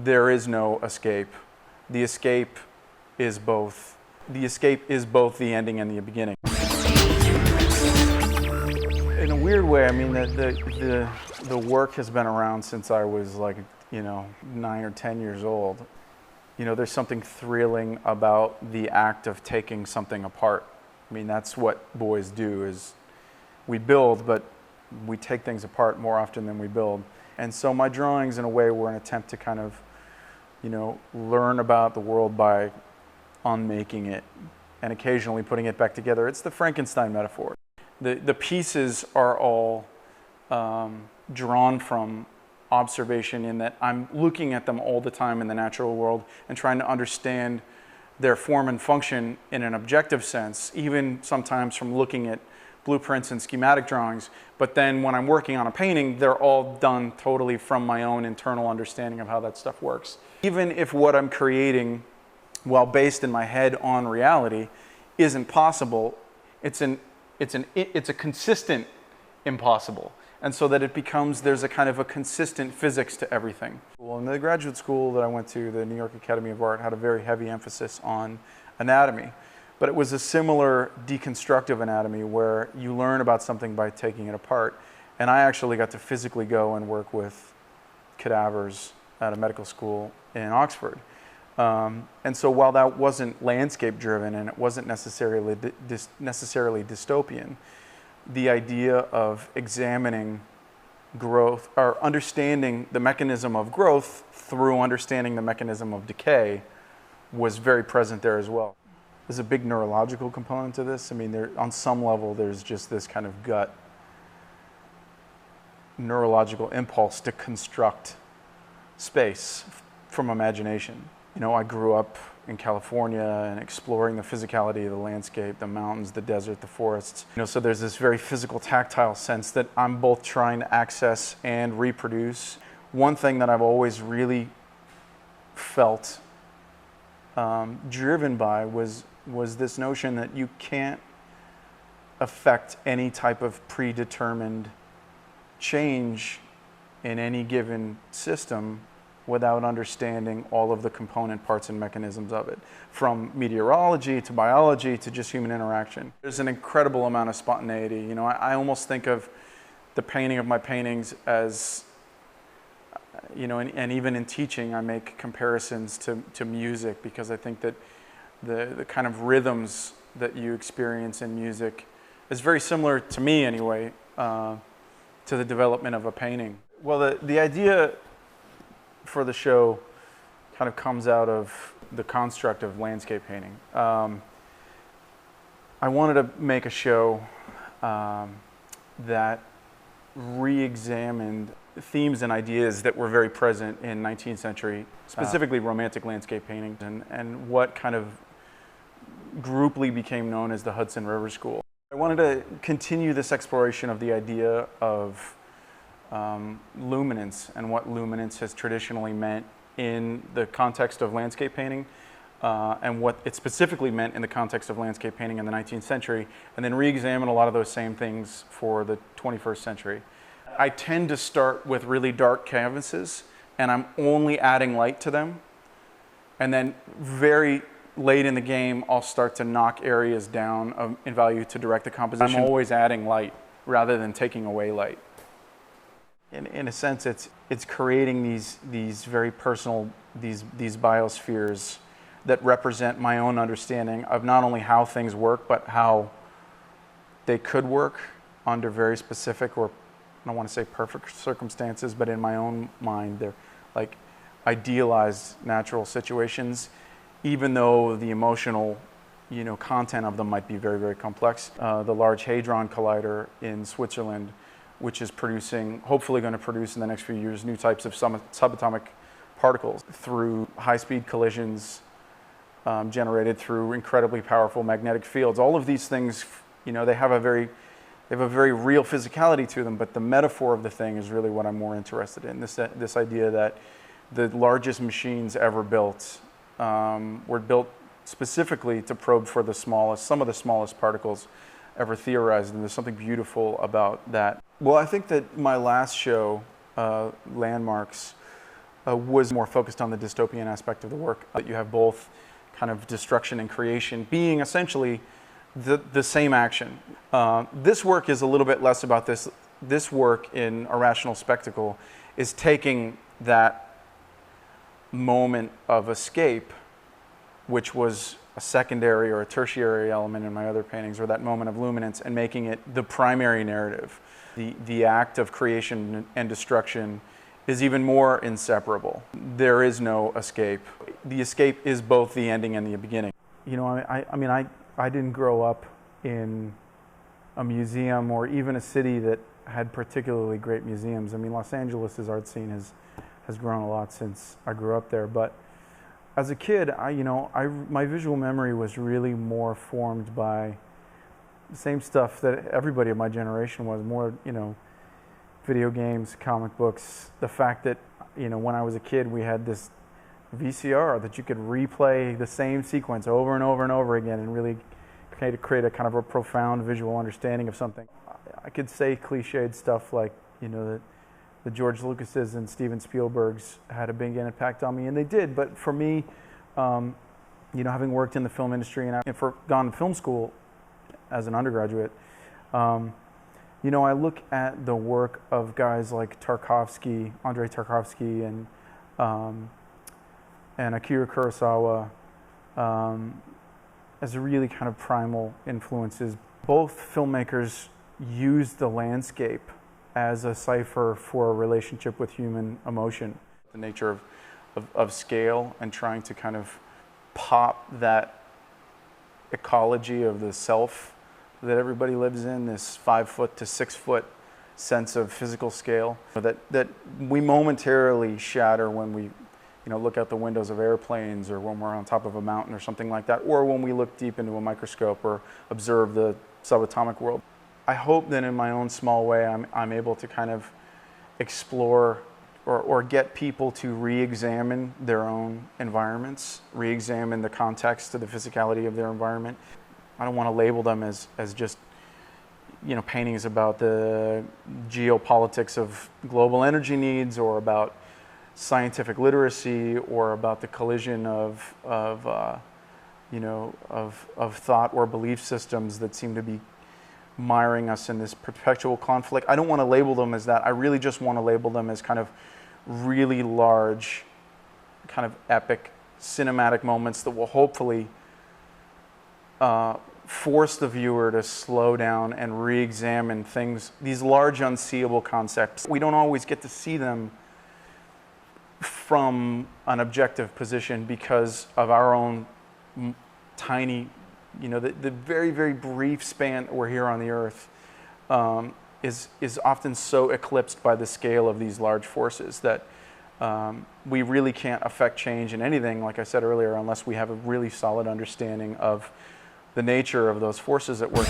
there is no escape. The escape is both. The escape is both the ending and the beginning. In a weird way, I mean, the work has been around since I was like, 9 or 10 years old. There's something thrilling about the act of taking something apart. I mean, that's what boys do, is we build, but we take things apart more often than we build. And so my drawings, in a way, were an attempt to kind of, learn about the world by unmaking it and occasionally putting it back together. It's the Frankenstein metaphor. The pieces are all drawn from observation, in that I'm looking at them all the time in the natural world and trying to understand their form and function in an objective sense, even sometimes from looking at blueprints and schematic drawings. But then when I'm working on a painting, they're all done totally from my own internal understanding of how that stuff works. Even if what I'm creating, while based in my head on reality, isn't possible, it's a consistent impossible. And so that it becomes, there's a kind of a consistent physics to everything. Well, in the graduate school that I went to, the New York Academy of Art, had a very heavy emphasis on anatomy. But it was a similar deconstructive anatomy where you learn about something by taking it apart. And I actually got to physically go and work with cadavers at a medical school in Oxford. And so while that wasn't landscape driven and it wasn't necessarily dystopian, the idea of examining growth, or understanding the mechanism of growth through understanding the mechanism of decay, was very present there as well. There's a big neurological component to this. I mean, on some level, there's just this kind of gut neurological impulse to construct space from imagination. I grew up in California and exploring the physicality of the landscape, the mountains, the desert, the forests. So there's this very physical, tactile sense that I'm both trying to access and reproduce. One thing that I've always really felt driven by was this notion that you can't affect any type of predetermined change in any given system without understanding all of the component parts and mechanisms of it, from meteorology to biology to just human interaction. There's an incredible amount of spontaneity. I almost think of the painting of my paintings as, and even in teaching, I make comparisons to music, because I think that the kind of rhythms that you experience in music is very similar, to me anyway, to the development of a painting. Well, the idea for the show kind of comes out of the construct of landscape painting. I wanted to make a show that re-examined themes and ideas that were very present in 19th century, specifically romantic landscape painting, and what kind of grouply became known as the Hudson River School. I wanted to continue this exploration of the idea of luminance and what luminance has traditionally meant in the context of landscape painting, and what it specifically meant in the context of landscape painting in the 19th century, and then re-examine a lot of those same things for the 21st century. I tend to start with really dark canvases, and I'm only adding light to them, and then very late in the game, I'll start to knock areas down in value to direct the composition. I'm always adding light rather than taking away light. In a sense, it's creating these very personal, these biospheres that represent my own understanding of not only how things work, but how they could work under very specific, or I don't want to say perfect circumstances, but in my own mind, they're like idealized natural situations, even though the emotional, content of them might be very, very complex. The Large Hadron Collider in Switzerland, which is hopefully going to produce in the next few years, new types of subatomic particles through high-speed collisions generated through incredibly powerful magnetic fields. All of these things, they have a very real physicality to them, but the metaphor of the thing is really what I'm more interested in. This idea that the largest machines ever built were built specifically to probe for some of the smallest particles ever theorized, and there's something beautiful about that. Well, I think that my last show, Landmarks, was more focused on the dystopian aspect of the work. That you have both kind of destruction and creation being essentially the same action. This work is a little bit less about this. This work in Irrational Spectacle is taking that moment of escape, which was a secondary or a tertiary element in my other paintings, or that moment of luminance, and making it the primary narrative. The act of creation and destruction is even more inseparable. There is no escape. The escape is both the ending and the beginning. You know, I didn't grow up in a museum or even a city that had particularly great museums. I mean, Los Angeles' art scene has grown a lot since I grew up there. But as a kid, my visual memory was really more formed by the same stuff that everybody of my generation was, more, video games, comic books. The fact that, when I was a kid, we had this VCR that you could replay the same sequence over and over and over again and really create a kind of a profound visual understanding of something. I could say cliched stuff like, that the George Lucas's and Steven Spielberg's had a big impact on me, and they did. But for me, having worked in the film industry and gone to film school as an undergraduate, I look at the work of guys like Andrei Tarkovsky, and Akira Kurosawa as really kind of primal influences. Both filmmakers use the landscape as a cipher for a relationship with human emotion. The nature of scale and trying to kind of pop that ecology of the self that everybody lives in, this 5 foot to 6 foot sense of physical scale that we momentarily shatter when we look out the windows of airplanes, or when we're on top of a mountain or something like that, or when we look deep into a microscope or observe the subatomic world. I hope that in my own small way I'm able to kind of explore or get people to re-examine their own environments, re-examine the context of the physicality of their environment. I don't want to label them as just paintings about the geopolitics of global energy needs, or about scientific literacy, or about the collision of thought or belief systems that seem to be miring us in this perpetual conflict. I don't want to label them as that. I really just want to label them as kind of really large, kind of epic cinematic moments that will hopefully force the viewer to slow down and re-examine things, these large unseeable concepts. We don't always get to see them from an objective position because of our own tiny, the very, very brief span that we're here on the earth is often so eclipsed by the scale of these large forces that we really can't affect change in anything, like I said earlier, unless we have a really solid understanding of the nature of those forces at work.